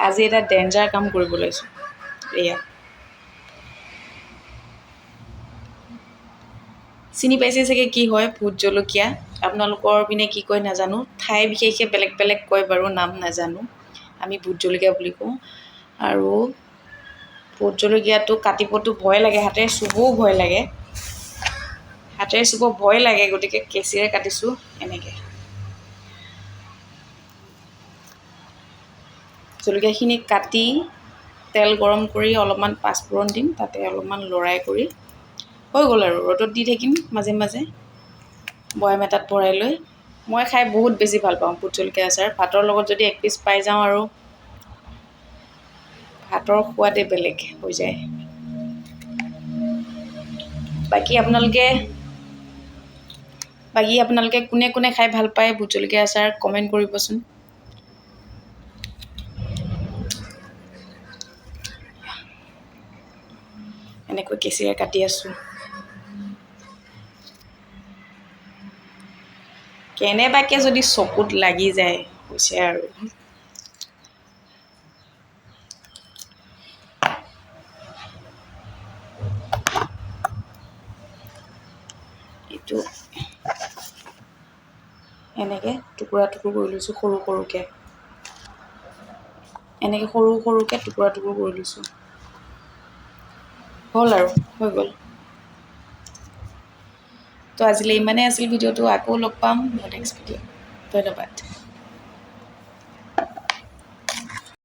আজি এটা ডেঞ্জাৰ কাম কৰিব লৈছোঁ। এয়া চিনি পাইছে চাগে কি হয় ভোট জলকীয়া। আপোনালোকৰ পিনে কি কয় নাজানো, ঠাই বিশেষে বেলেগ বেলেগ কয় বাৰু, নাম নাজানো। আমি ভোট জলকীয়া বুলি কওঁ। আৰু ভোট জলকীয়াটো কাটিবতো ভয় লাগে, হাতেৰে চুবও ভয় লাগে। হাতেৰে চুব ভয় লাগে, গতিকে কেঁচিৰে কাটিছোঁ এনেকৈ। জলকীয়াখিনি কাটি তেল গৰম কৰি অলপমান পাঁচফোৰণ দিম, তাতে অলপমান লৰাই কৰি হৈ গ'ল আৰু। ৰ'দত দি থাকিম মাজে মাজে বৈয়াম এটাত ভৰাই লৈ। মই খাই বহুত বেছি ভাল পাওঁ ভোট জলকীয়া আচাৰ। ভাতৰ লগত যদি এক পিচ পাই যাওঁ আৰু ভাতৰ সোৱাদে বেলেগ হৈ যায়। বাকী আপোনালোকে কোনে কোনে খাই ভাল পায় ভোট জলকীয়া আচাৰ কমেণ্ট কৰিবচোন। এনেকৈ কেঁচিৰে কাটি আছোঁ। কেনেবাকৈ যদি চকুত লাগি যায় হৈছে আৰু। এইটো এনেকৈ টুকুৰা টুকুৰ কৰি লৈছোঁ, সৰু সৰুকৈ। এনেকৈ সৰু সৰুকৈ টুকুৰা টুকুৰ কৰি লৈছোঁ। হ'ল আৰু, হৈ গ'ল। তো আজিলৈ ইমানেই আছিল ভিডিঅ'টো। আকৌ লগ পাম নেক্সট ভিডিঅ'। ধন্যবাদ।